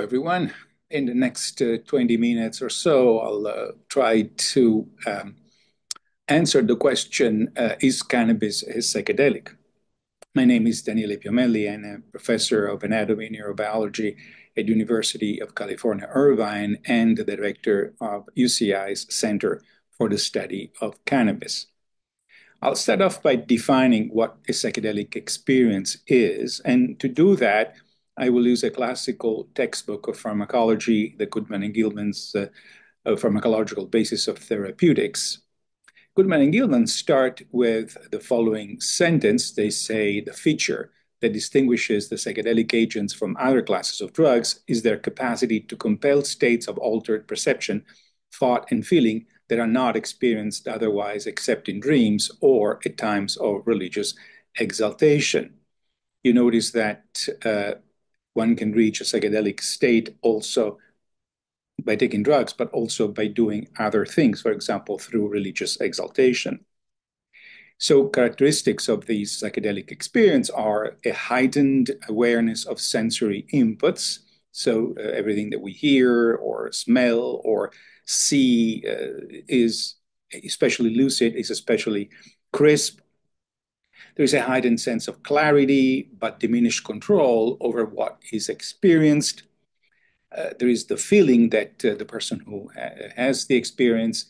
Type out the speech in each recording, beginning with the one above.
everyone. In the next 20 minutes or so, I'll try to answer the question, is cannabis a psychedelic? My name is Daniele Piomelli, and I'm a professor of anatomy and neurobiology at University of California, Irvine, and the director of UCI's Center for the Study of Cannabis. I'll start off by defining what a psychedelic experience is, and to do that, I will use a classical textbook of pharmacology, the Goodman and Gilman's Pharmacological Basis of Therapeutics. Goodman and Gilman start with the following sentence. They say the feature that distinguishes the psychedelic agents from other classes of drugs is their capacity to compel states of altered perception, thought, and feeling that are not experienced otherwise except in dreams or at times of religious exaltation. You notice that one can reach a psychedelic state also by taking drugs, but also by doing other things, for example, through religious exaltation. So characteristics of these psychedelic experience are a heightened awareness of sensory inputs. So everything that we hear or smell or see is especially lucid, is especially crisp. There is a heightened sense of clarity, but diminished control over what is experienced. There is the feeling that the person who has the experience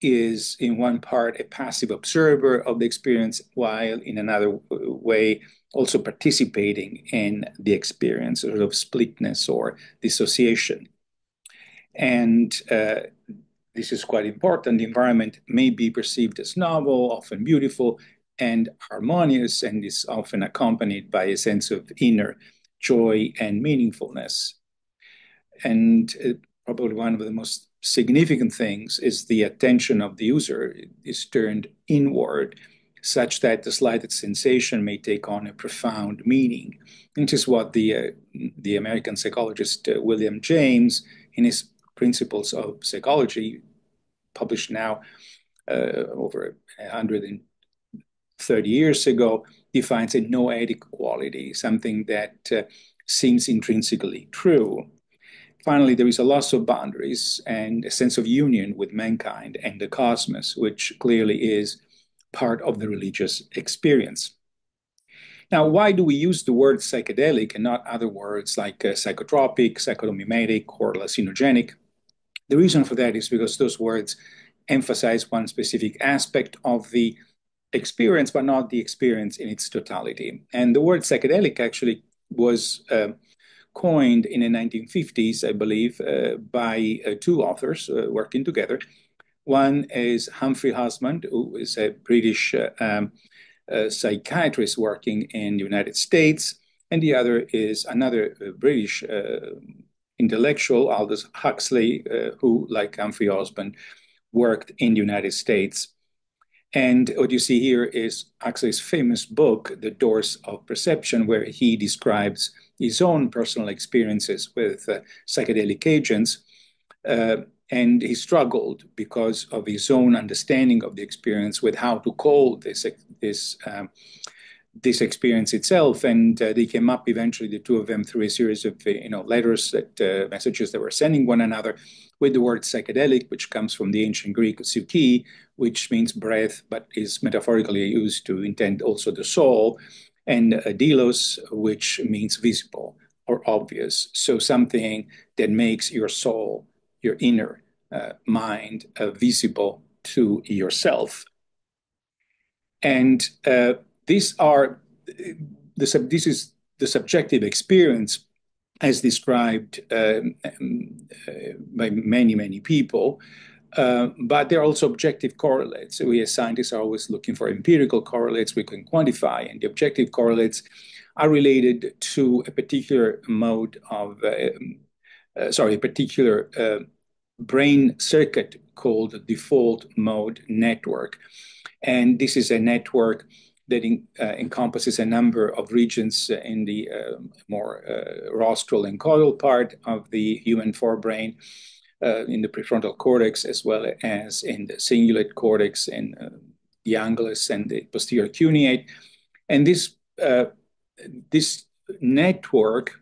is in one part a passive observer of the experience, while in another way also participating in the experience, sort of splitness or dissociation. And this is quite important. The environment may be perceived as novel, often beautiful, and harmonious, and is often accompanied by a sense of inner joy and meaningfulness. And probably one of the most significant things is the attention of the user is turned inward, such that the slightest sensation may take on a profound meaning. And this is what the American psychologist William James, in his Principles of Psychology, published now over 130 years ago, defines a noetic quality, something that seems intrinsically true. Finally, there is a loss of boundaries and a sense of union with mankind and the cosmos, which clearly is part of the religious experience. Now, why do we use the word psychedelic and not other words like psychotropic, psychomimetic, or hallucinogenic? The reason for that is because those words emphasize one specific aspect of the experience, but not the experience in its totality. And the word psychedelic actually was coined in the 1950s, I believe, by two authors working together. One is Humphrey Husband, who is a British psychiatrist working in the United States, and the other is another British intellectual, Aldous Huxley, who, like Humphrey Husband, worked in the United States. And what you see here is Huxley's famous book, The Doors of Perception, where he describes his own personal experiences with psychedelic agents. And he struggled because of his own understanding of the experience with how to call this experience itself. And they came up eventually, the two of them, through a series of letters, messages that were sending one another, with the word psychedelic, which comes from the ancient Greek psyche, which means breath, but is metaphorically used to intend also the soul, and delos, which means visible or obvious. So something that makes your soul, your inner mind, visible to yourself. And this is the subjective experience as described by many, many people. But there are also objective correlates. We as scientists are always looking for empirical correlates we can quantify, and the objective correlates are related to a particular mode of, a particular brain circuit called the default mode network. And this is a network that encompasses a number of regions in the more rostral and caudal part of the human forebrain, in the prefrontal cortex, as well as in the cingulate cortex and the angulus and the posterior cuneate. And this network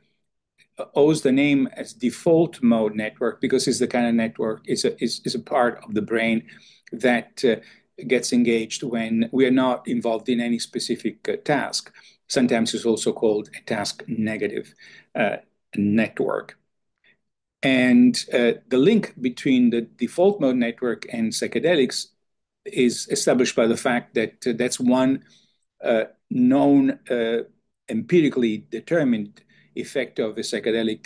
owes the name as default mode network because it's the kind of network, is a part of the brain that gets engaged when we are not involved in any specific task. Sometimes it's also called a task negative network. And the link between the default mode network and psychedelics is established by the fact that that's one known empirically determined effect of the psychedelic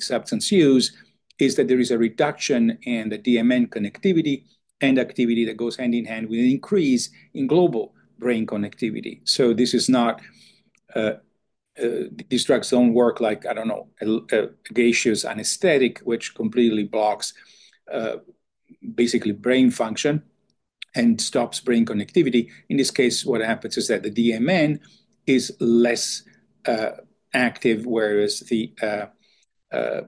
substance use is that there is a reduction in the DMN connectivity and activity that goes hand in hand with an increase in global brain connectivity. So this is not these drugs don't work like, I don't know, a gaseous anesthetic, which completely blocks basically brain function and stops brain connectivity. In this case, what happens is that the DMN is less active, whereas the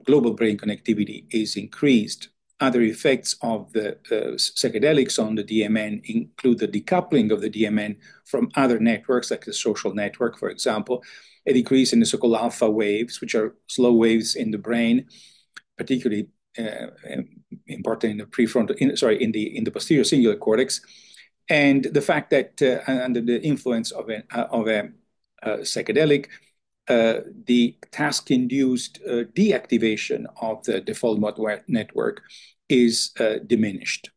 global brain connectivity is increased. Other effects of the psychedelics on the DMN include the decoupling of the DMN from other networks, like the social network, for example, a decrease in the so-called alpha waves, which are slow waves in the brain, particularly important in the prefrontal, in the posterior cingulate cortex, and the fact that under the influence of a psychedelic, the task-induced deactivation of the default mode network is diminished.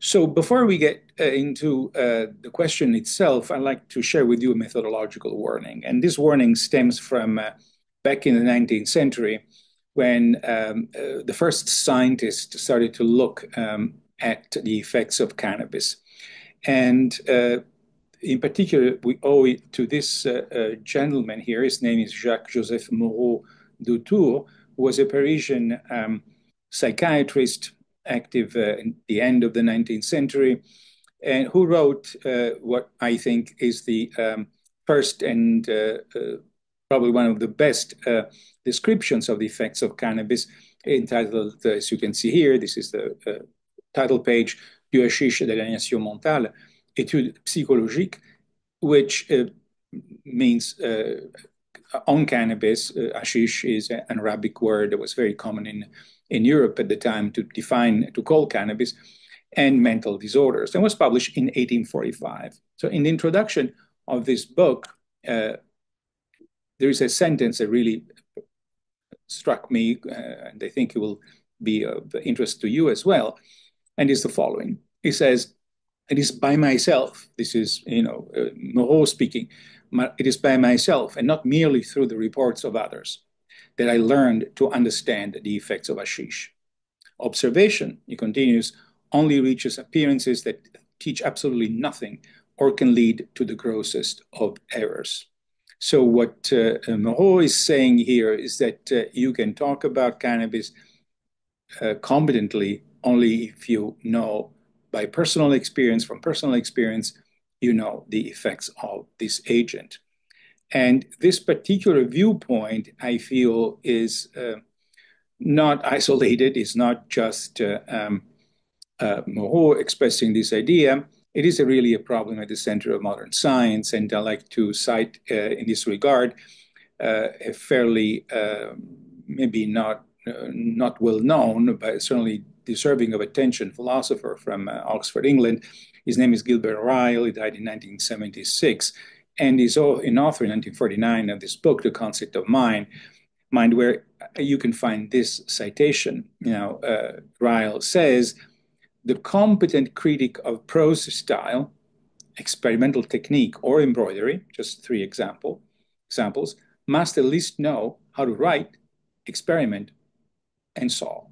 So before we get into the question itself, I'd like to share with you a methodological warning. And this warning stems from back in the 19th century when the first scientists started to look at the effects of cannabis. And in particular, we owe it to this gentleman here. His name is Jacques-Joseph Moreau Dutour, who was a Parisian psychiatrist active in the end of the 19th century, and who wrote what I think is the first and probably one of the best descriptions of the effects of cannabis, entitled, as you can see here, this is the title page, Du hashish et de l'aliénation mentale, études psychologiques, which means on cannabis. Hashish is an Arabic word that was very common in Europe at the time to call cannabis, and mental disorders, and was published in 1845. So in the introduction of this book, there is a sentence that really struck me, and I think it will be of interest to you as well, and is the following. He says, "It is by myself," this is, Moreau speaking, "it is by myself and not merely through the reports of others that I learned to understand the effects of hashish. Observation," he continues, "only reaches appearances that teach absolutely nothing or can lead to the grossest of errors." So what Moreau is saying here is that you can talk about cannabis competently only if you know by personal experience, from personal experience, you know the effects of this agent. And this particular viewpoint, I feel, is not isolated. It's not just Moreau expressing this idea. It is really a problem at the center of modern science. And I like to cite in this regard a fairly, maybe not well known, but certainly deserving of attention philosopher from Oxford, England. His name is Gilbert Ryle. He died in 1976. And he's an author in 1949 of this book, The Concept of Mind, where you can find this citation. Ryle says, "The competent critic of prose style, experimental technique, or embroidery," just three examples, "must at least know how to write, experiment, and solve."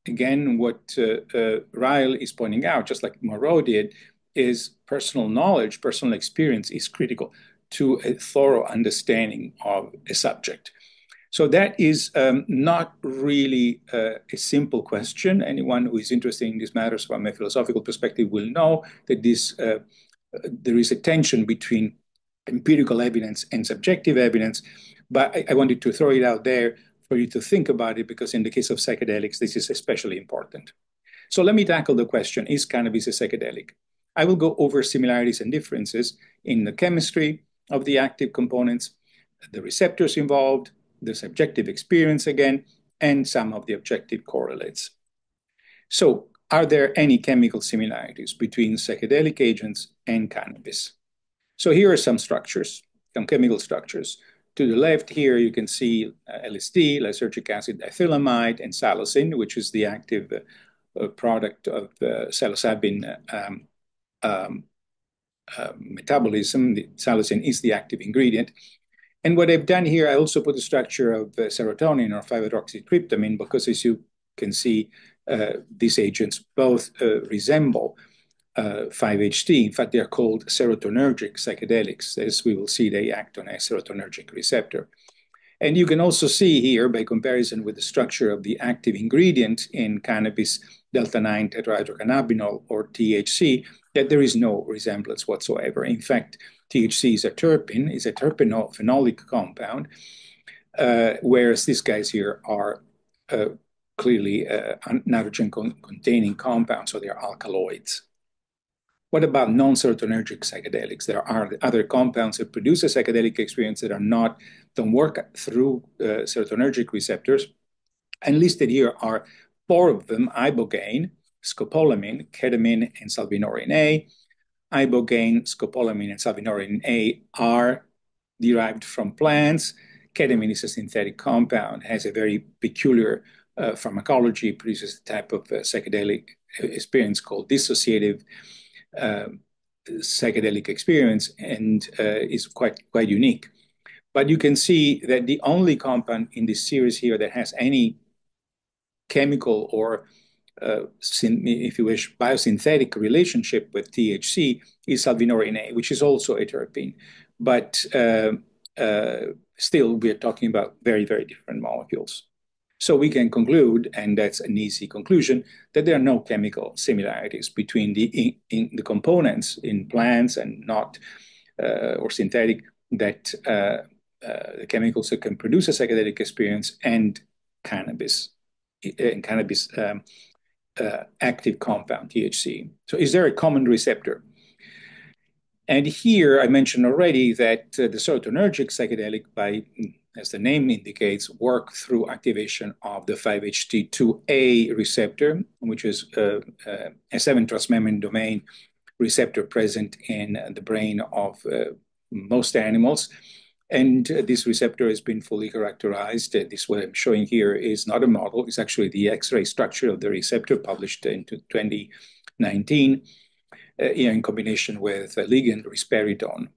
Again, what Ryle is pointing out, just like Moreau did, is personal knowledge, personal experience is critical to a thorough understanding of a subject. So that is not really a simple question. Anyone who is interested in these matters from a philosophical perspective will know that there is a tension between empirical evidence and subjective evidence. But I wanted to throw it out there for you to think about it, because in the case of psychedelics, this is especially important. So let me tackle the question, is cannabis a psychedelic? I will go over similarities and differences in the chemistry of the active components, the receptors involved, the subjective experience again, and some of the objective correlates. So, are there any chemical similarities between psychedelic agents and cannabis? So here are some structures, some chemical structures. To the left here, you can see LSD, lysergic acid diethylamide, and psilocin, which is the active product of psilocybin metabolism. The psilocin is the active ingredient. And what I've done here, I also put the structure of serotonin or 5-hydroxytryptamine, because as you can see, these agents both resemble 5-HT. In fact, they are called serotonergic psychedelics. As we will see, they act on a serotonergic receptor. And you can also see here, by comparison with the structure of the active ingredient in cannabis, delta-9 tetrahydrocannabinol, or THC, that there is no resemblance whatsoever. In fact, THC is a terpene, is a terpenophenolic compound, whereas these guys here are clearly nitrogen-containing compounds, so they are alkaloids. What about non-serotonergic psychedelics? There are other compounds that produce a psychedelic experience that don't work through serotonergic receptors. And listed here are 4 of them: ibogaine, scopolamine, ketamine, and salvinorin A. Ibogaine, scopolamine, and salvinorin A are derived from plants. Ketamine is a synthetic compound, has a very peculiar pharmacology, produces a type of psychedelic experience called dissociative psychedelic experience, and is quite unique. But you can see that the only compound in this series here that has any chemical or, if you wish, biosynthetic relationship with THC is salvinorin A, which is also a terpene. But still, we're talking about very, very different molecules. So we can conclude, and that's an easy conclusion, that there are no chemical similarities between the components in plants and not or synthetic, that the chemicals that can produce a psychedelic experience and cannabis active compound THC. So is there a common receptor? And here I mentioned already that the serotonergic psychedelic, as the name indicates, work through activation of the 5-HT2A receptor, which is a 7-transmembrane domain receptor present in the brain of most animals. And this receptor has been fully characterized. This, what I'm showing here, is not a model. It's actually the X-ray structure of the receptor, published in 2019, in combination with ligand risperidone.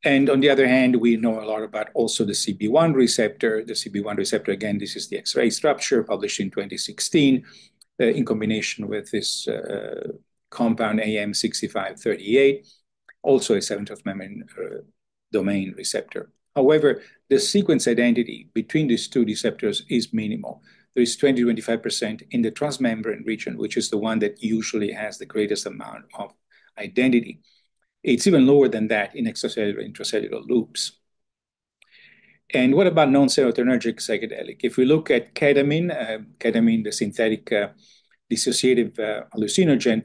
And on the other hand, we know a lot about also the CB1 receptor. The CB1 receptor, again, this is the X-ray structure, published in 2016, in combination with this compound AM6538, also a 7-transmembrane domain receptor. However, the sequence identity between these two receptors is minimal. There is 20-25% in the transmembrane region, which is the one that usually has the greatest amount of identity. It's even lower than that in extracellular and intracellular loops. And what about non-serotonergic psychedelic? If we look at ketamine, the synthetic dissociative hallucinogen,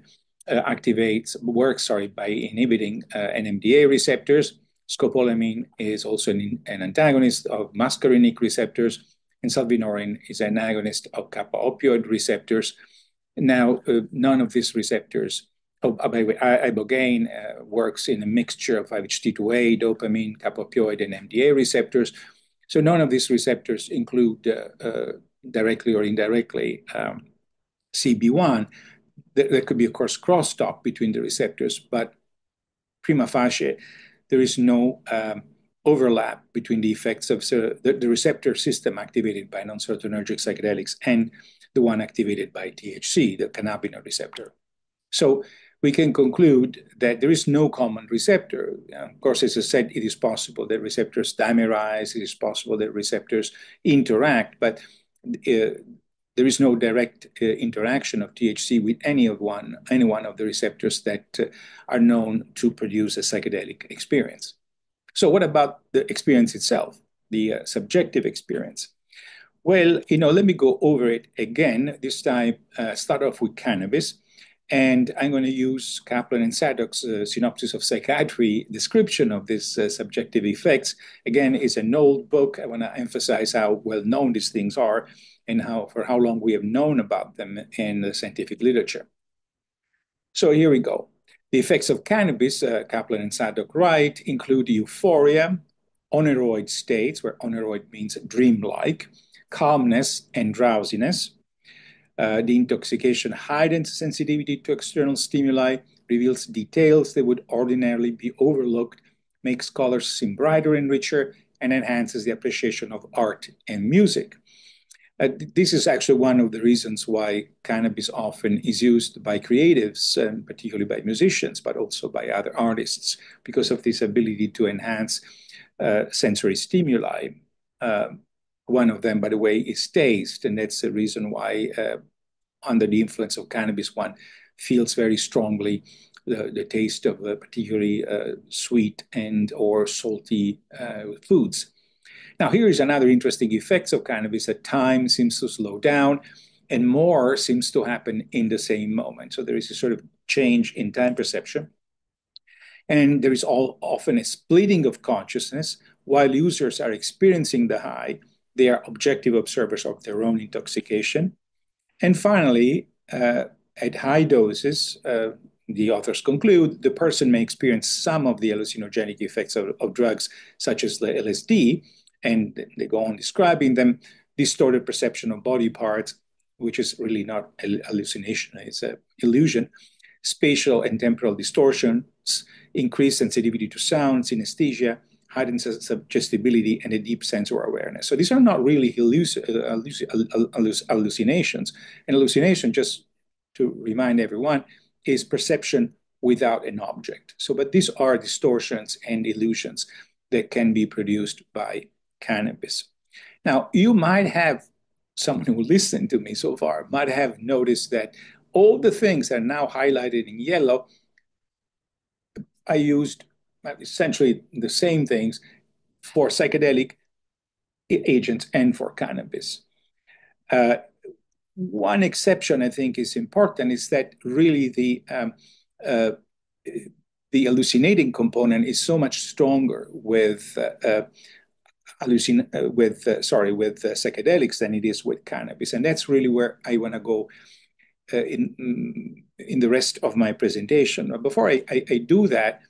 works by inhibiting NMDA receptors. Scopolamine is also an antagonist of muscarinic receptors, and salvinorin is an agonist of kappa opioid receptors. Now, none of these receptors, by the way, ibogaine works in a mixture of 5-HT2A, dopamine, kappa opioid, and NMDA receptors. So none of these receptors include directly or indirectly CB1. There could be, of course, crosstalk between the receptors, but prima facie, there is no overlap between the effects of the receptor system activated by non-serotonergic psychedelics and the one activated by THC, the cannabinoid receptor. So we can conclude that there is no common receptor. Of course, as I said, it is possible that receptors dimerize, it is possible that receptors interact, but there is no direct interaction of THC with any one of the receptors that are known to produce a psychedelic experience. So what about the experience itself, the subjective experience? Well, let me go over it again. This time, start off with cannabis. And I'm going to use Kaplan and Sadok's Synopsis of Psychiatry description of these subjective effects. Again, it's an old book. I want to emphasize how well known these things are and for how long we have known about them in the scientific literature. So here we go. The effects of cannabis, Kaplan and Sadok write, include euphoria, oneroid states, where oneroid means dreamlike, calmness and drowsiness. The intoxication heightens sensitivity to external stimuli, reveals details that would ordinarily be overlooked, makes colors seem brighter and richer, and enhances the appreciation of art and music. This is actually one of the reasons why cannabis often is used by creatives, particularly by musicians, but also by other artists, because of this ability to enhance sensory stimuli. One of them, by the way, is taste, and that's the reason why under the influence of cannabis, one feels very strongly the taste of particularly sweet and or salty foods. Now, here is another interesting effect of cannabis, that time seems to slow down and more seems to happen in the same moment. So there is a sort of change in time perception. And there is often a splitting of consciousness. While users are experiencing the high, they are objective observers of their own intoxication. And finally, at high doses, the authors conclude, the person may experience some of the hallucinogenic effects of drugs, such as the LSD, and they go on describing them, distorted perception of body parts, which is really not hallucination, it's an illusion, spatial and temporal distortions, increased sensitivity to sound, synesthesia, heightened suggestibility, and a deep sensory awareness. So these are not really hallucinations. And hallucination, just to remind everyone, is perception without an object. So, but these are distortions and illusions that can be produced by cannabis. Now, you might have, someone who listened to me so far, might have noticed that all the things that are now highlighted in yellow, I used essentially the same things for psychedelic agents and for cannabis. One exception I think is important is that really the hallucinating component is so much stronger with psychedelics than it is with cannabis, and that's really where I want to go in the rest of my presentation. But before I do that,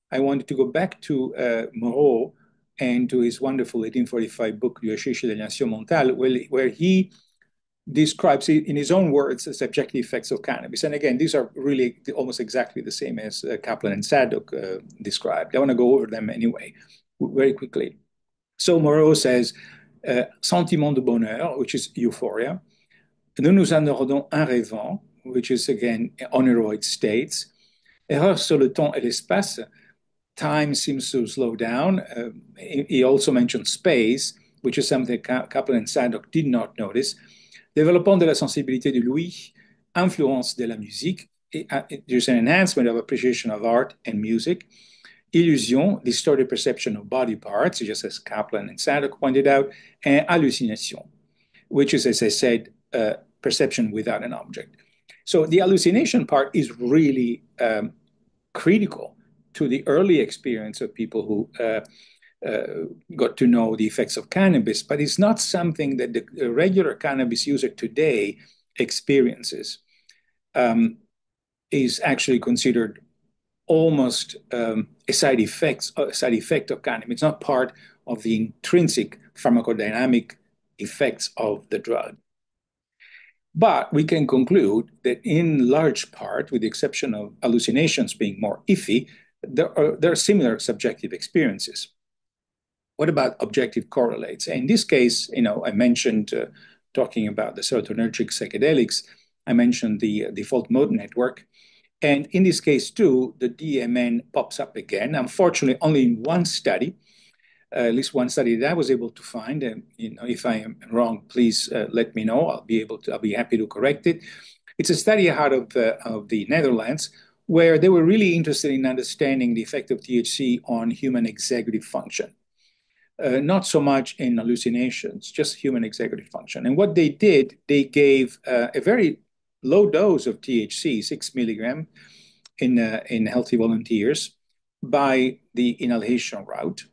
I wanted to go back to Moreau and to his wonderful 1845 book, Le Recherche de l'Aliénation Mentale, where he describes in his own words the subjective effects of cannabis. And again, these are really almost exactly the same as Kaplan and Sadok described. I want to go over them anyway, very quickly. So Moreau says, sentiment de bonheur, which is euphoria. Nous nous endormons en rêvant, which is again oneroid states. Erreur sur le temps et l'espace. Time seems to slow down. He also mentioned space, which is something Kaplan and Sadok did not notice. Développement de la sensibilité de l'ouïe, influence de la musique. There's an enhancement of appreciation of art and music. Illusion, distorted perception of body parts, just as Kaplan and Sadok pointed out. And hallucination, which is, as I said, perception without an object. So the hallucination part is really critical to the early experience of people who got to know the effects of cannabis, but it's not something that the regular cannabis user today experiences. Is actually considered almost a side effect of cannabis. It's not part of the intrinsic pharmacodynamic effects of the drug. But we can conclude that in large part, with the exception of hallucinations being more iffy, there are similar subjective experiences. What about objective correlates? In this case, I mentioned, talking about the serotonergic psychedelics, I mentioned the default mode network. And in this case, too, the DMN pops up again. Unfortunately, only in one study, at least one study that I was able to find. And if I am wrong, please let me know. I'll be happy to correct it. It's a study out of the Netherlands where they were really interested in understanding the effect of THC on human executive function. Not so much in hallucinations, just human executive function. And what they did, they gave a very low dose of THC, 6 milligram, in healthy volunteers by the inhalation route.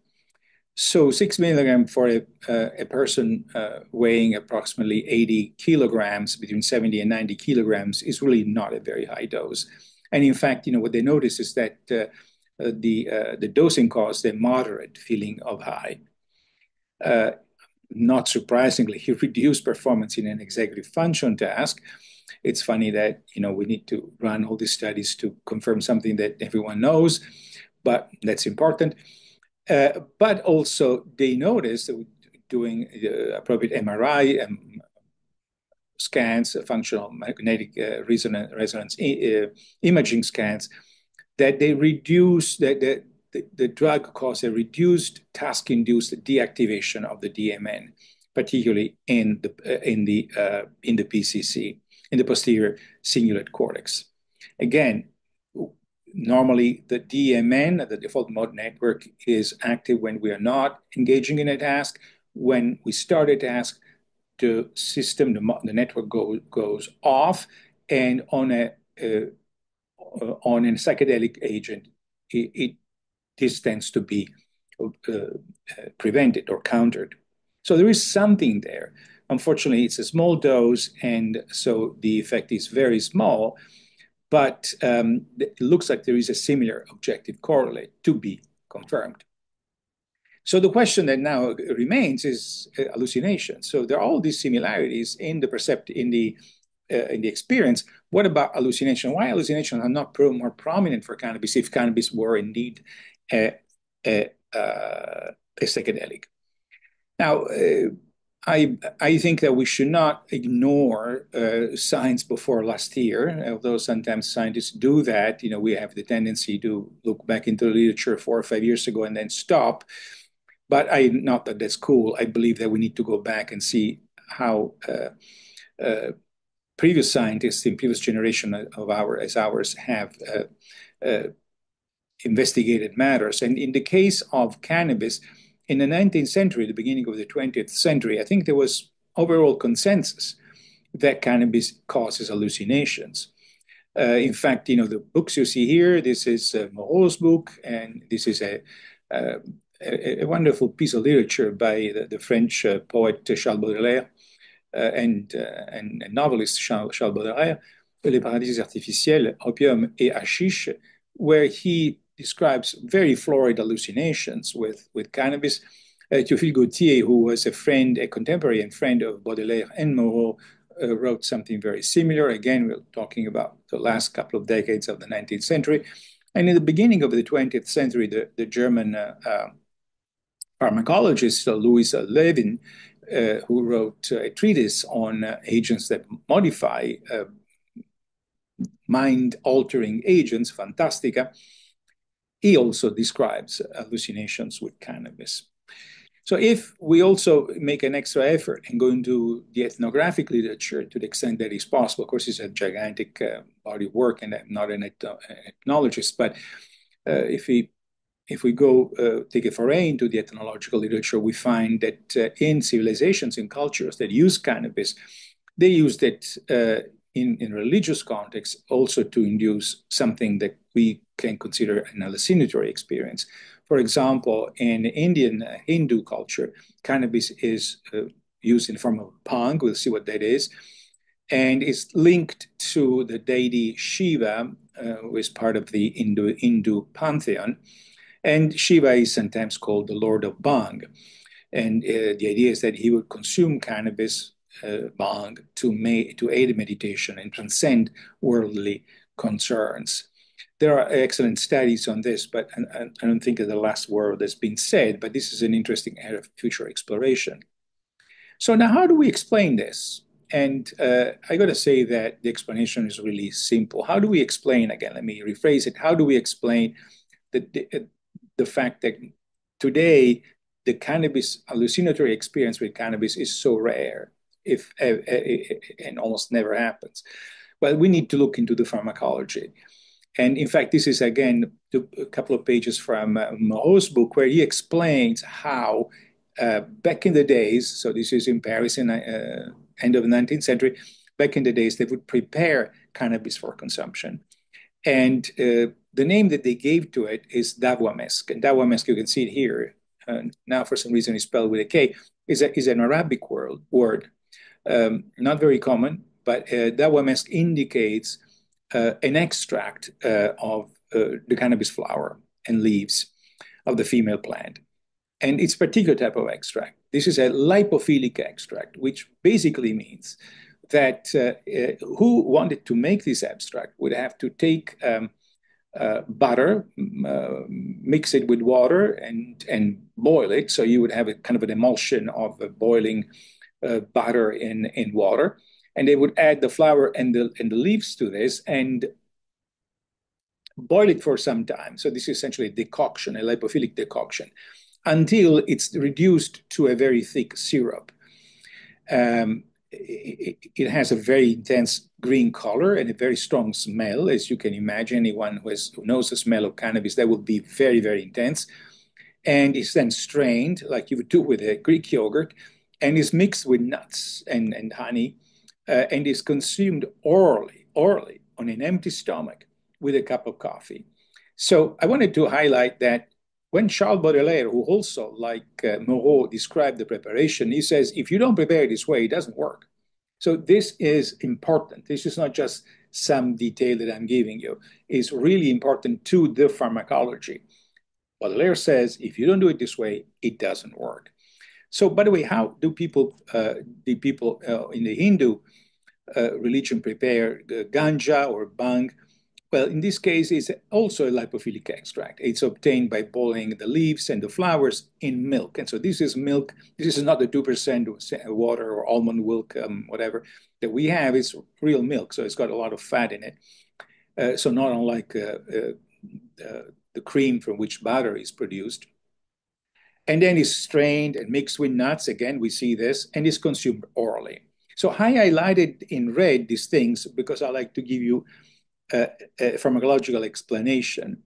So 6 milligram for a person weighing approximately 80 kilograms, between 70 and 90 kilograms, is really not a very high dose. And in fact, what they notice is that the dosing caused a moderate feeling of high. Not surprisingly, he reduced performance in an executive function task. It's funny that we need to run all these studies to confirm something that everyone knows, but that's important. But also, they noticed that doing appropriate MRI scans, functional magnetic resonance imaging scans, that they reduce the drug caused a reduced task-induced deactivation of the DMN, particularly in the PCC, in the posterior cingulate cortex. Again, normally the DMN, the default mode network, is active when we are not engaging in a task. When we start a task, the system, the network goes off, and on a psychedelic agent, this tends to be prevented or countered. So there is something there. Unfortunately, it's a small dose, and so the effect is very small, but it looks like there is a similar objective correlate to be confirmed. So the question that now remains is hallucination. So there are all these similarities in the experience. What about hallucination? Why hallucinations are not more prominent for cannabis if cannabis were indeed a psychedelic? Now, I think that we should not ignore science before last year, although sometimes scientists do that. We have the tendency to look back into the literature 4 or 5 years ago and then stop. But not that that's cool. I believe that we need to go back and see how previous scientists in previous generation of ours have investigated matters. And in the case of cannabis, in the 19th century, the beginning of the 20th century, I think there was overall consensus that cannabis causes hallucinations. In fact, the books you see here, this is Moreau's book, and this is a wonderful piece of literature by the French poet Charles Baudelaire and novelist Charles Baudelaire, Les Paradis Artificiels, Opium et Hashish, where he describes very florid hallucinations with cannabis. Théophile Gautier, who was a contemporary and friend of Baudelaire and Moreau, wrote something very similar. Again, we're talking about the last couple of decades of the 19th century. And in the beginning of the 20th century, the German pharmacologist Louis Levin, who wrote a treatise on agents that modify mind-altering agents, Fantastica, he also describes hallucinations with cannabis. So if we also make an extra effort and go into the ethnographic literature to the extent that is possible, of course, it's a gigantic body of work, and I'm not an ethnologist, but if we go take a foray into the ethnological literature, we find that in civilizations, in cultures that use cannabis, they used it in religious context also to induce something that we can consider an hallucinatory experience. For example, in Indian Hindu culture, cannabis is used in the form of bhang. We'll see what that is. And it's linked to the deity Shiva, who is part of the Hindu pantheon. And Shiva is sometimes called the Lord of Bhang. And the idea is that he would consume cannabis, bhang, to aid meditation and transcend worldly concerns. There are excellent studies on this, but I don't think that the last word has been said, but this is an interesting area of future exploration. So now how do we explain this? And I got to say that the explanation is really simple. How do we explain, again, let me rephrase it, how do we explain the fact that today the cannabis hallucinatory experience with cannabis is so rare, and almost never happens? Well, we need to look into the pharmacology. And in fact, this is, again, a couple of pages from Moreau's book, where he explains how back in the days, so this is in Paris in end of the 19th century, back in the days, they would prepare cannabis for consumption. And the name that they gave to it is dawamesk. And dawamesk, you can see it here. Now, for some reason, it's spelled with a K, is an Arabic word. Not very common, but dawamesk indicates an extract of the cannabis flower and leaves of the female plant. And it's a particular type of extract. This is a lipophilic extract, which basically means that who wanted to make this extract would have to take butter, mix it with water, and boil it. So you would have a kind of an emulsion of boiling butter in water. And they would add the flour and the leaves to this and boil it for some time. So this is essentially a decoction, a lipophilic decoction, until it's reduced to a very thick syrup. It has a very intense green color and a very strong smell, as you can imagine. Anyone who knows the smell of cannabis, that will be very, very intense. And it's then strained, like you would do with a Greek yogurt, and is mixed with nuts and honey, and is consumed orally on an empty stomach with a cup of coffee. So I wanted to highlight that when Charles Baudelaire, who also, like Moreau, described the preparation, he says, if you don't prepare it this way, it doesn't work. So this is important. This is not just some detail that I'm giving you. It's really important to the pharmacology. Baudelaire says, if you don't do it this way, it doesn't work. So, by the way, how do people in the Hindu religion prepare ganja or bhang? Well, in this case, it's also a lipophilic extract. It's obtained by boiling the leaves and the flowers in milk. And so this is milk. This is not the 2% water or almond milk, whatever, that we have. It's real milk, so it's got a lot of fat in it. So not unlike the cream from which butter is produced. And then it's strained and mixed with nuts. Again, we see this, and it's consumed orally. So I highlighted in red these things because I like to give you a pharmacological explanation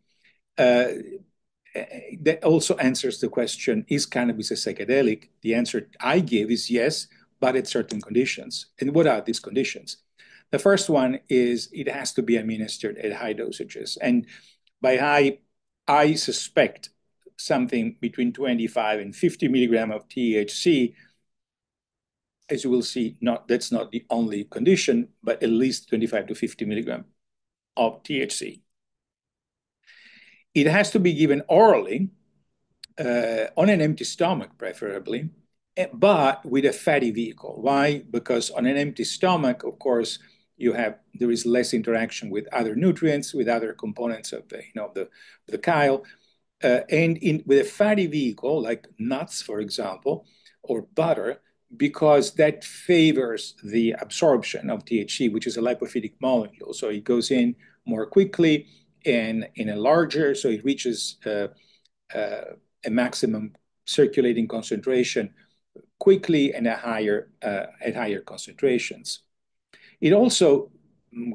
that also answers the question, is cannabis a psychedelic? The answer I give is yes, but at certain conditions. And what are these conditions? The first one is it has to be administered at high dosages. And by high, I suspect something between 25 and 50 milligrams of THC. As you will see, that's not the only condition, but at least 25 to 50 milligrams of THC. It has to be given orally, on an empty stomach, preferably, but with a fatty vehicle. Why? Because on an empty stomach, of course, there is less interaction with other nutrients, with other components of the chyle, and with a fatty vehicle like nuts, for example, or butter, because that favors the absorption of THC, which is a lipophilic molecule. So it goes in more quickly and in a larger, so it reaches a maximum circulating concentration quickly and at higher concentrations. It also,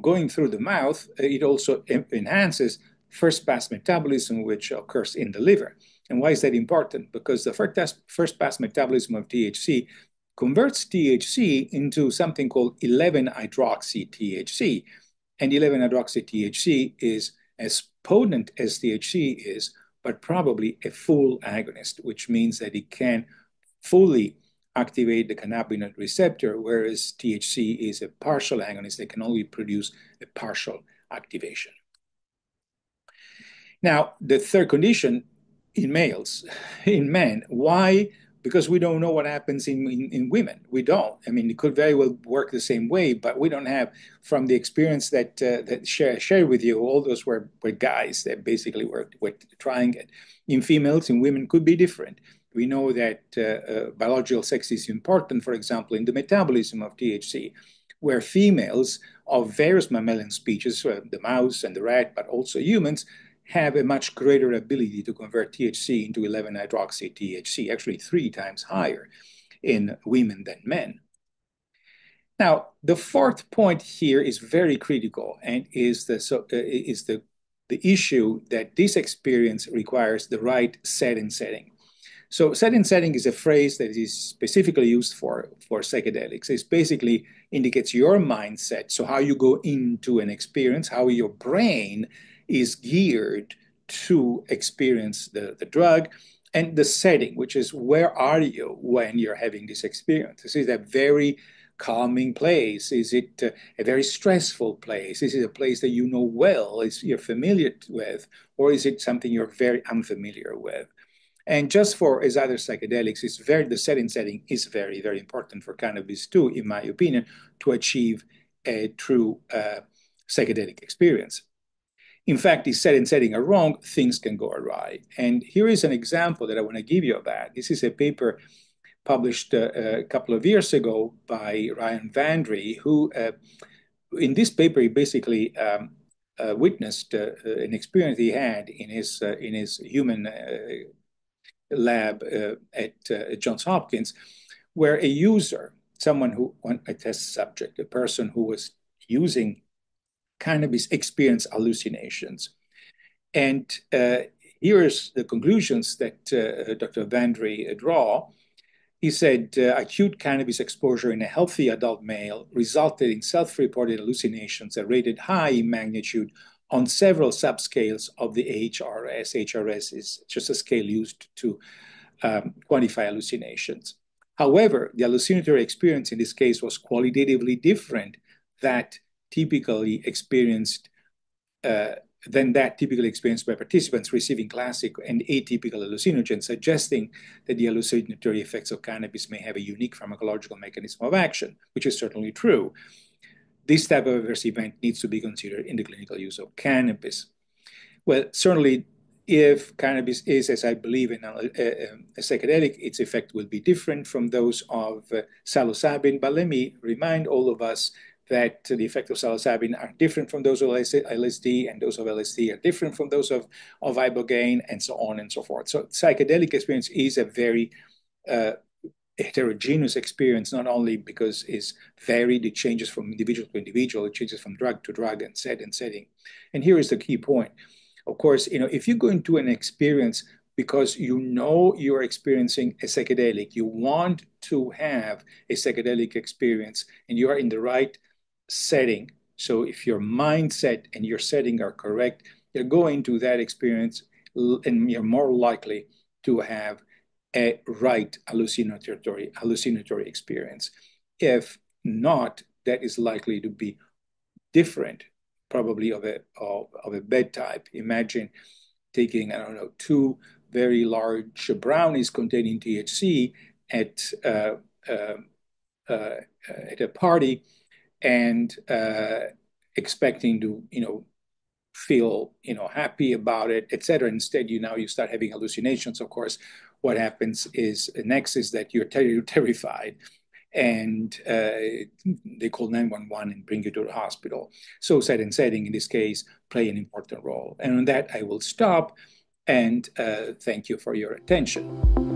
going through the mouth, it also enhances first-pass metabolism, which occurs in the liver. And why is that important? Because the first-pass metabolism of THC converts THC into something called 11-hydroxy-THC. And 11-hydroxy-THC is as potent as THC is, but probably a full agonist, which means that it can fully activate the cannabinoid receptor, whereas THC is a partial agonist that can only produce a partial activation. Now, the third condition in males, in men, why? Because we don't know what happens in women. We don't. I mean, it could very well work the same way, but we don't have, from the experience that share with you, all those were guys that basically were trying it. In females, in women, could be different. We know that biological sex is important, for example, in the metabolism of THC, where females of various mammalian species, the mouse and the rat, but also humans, have a much greater ability to convert THC into 11-hydroxy-THC, actually 3 times higher in women than men. Now, the fourth point here is very critical and is the issue that this experience requires the right set and setting. So set and setting is a phrase that is specifically used for psychedelics. It's basically indicates your mindset. So how you go into an experience, how your brain is geared to experience the drug, and the setting, which is where are you when you're having this experience? Is it a very calming place? Is it a very stressful place? Is it a place that you know well, you're familiar with, or is it something you're very unfamiliar with? And just for as other psychedelics, the setting is very, very important for cannabis too, in my opinion, to achieve a true psychedelic experience. In fact, if setting are wrong, things can go awry. And here is an example that I want to give you of that. This is a paper published a couple of years ago by Ryan Vandry, who in this paper, he basically witnessed an experience he had in his human lab at Johns Hopkins, where a user, a test subject, a person who was using cannabis experienced hallucinations. And here's the conclusions that Dr. Vandry draw. He said acute cannabis exposure in a healthy adult male resulted in self-reported hallucinations that rated high in magnitude on several subscales of the HRS. HRS is just a scale used to quantify hallucinations. However, the hallucinatory experience in this case was qualitatively different than that typically experienced by participants receiving classic and atypical hallucinogens, suggesting that the hallucinatory effects of cannabis may have a unique pharmacological mechanism of action, which is certainly true. This type of adverse event needs to be considered in the clinical use of cannabis. Well, certainly, if cannabis is, as I believe, a psychedelic, its effect will be different from those of psilocybin. But let me remind all of us that the effects of psilocybin are different from those of LSD, and those of LSD are different from those of ibogaine, and so on and so forth. So psychedelic experience is a very heterogeneous experience, not only because it's varied, it changes from individual to individual, it changes from drug to drug and setting. And here is the key point. Of course, if you go into an experience because you know you're experiencing a psychedelic, you want to have a psychedelic experience, and you are in the right setting. So if your mindset and your setting are correct, you're going to that experience and you're more likely to have a right hallucinatory experience. If not, that is likely to be different, probably of a bed type. Imagine taking, I don't know, 2 very large brownies containing THC at a party, and expecting to, feel, happy about it, etc. Instead, you start having hallucinations. Of course, what happens next is that you're terrified, and they call 911 and bring you to the hospital. So setting in this case play an important role. And on that, I will stop, and thank you for your attention.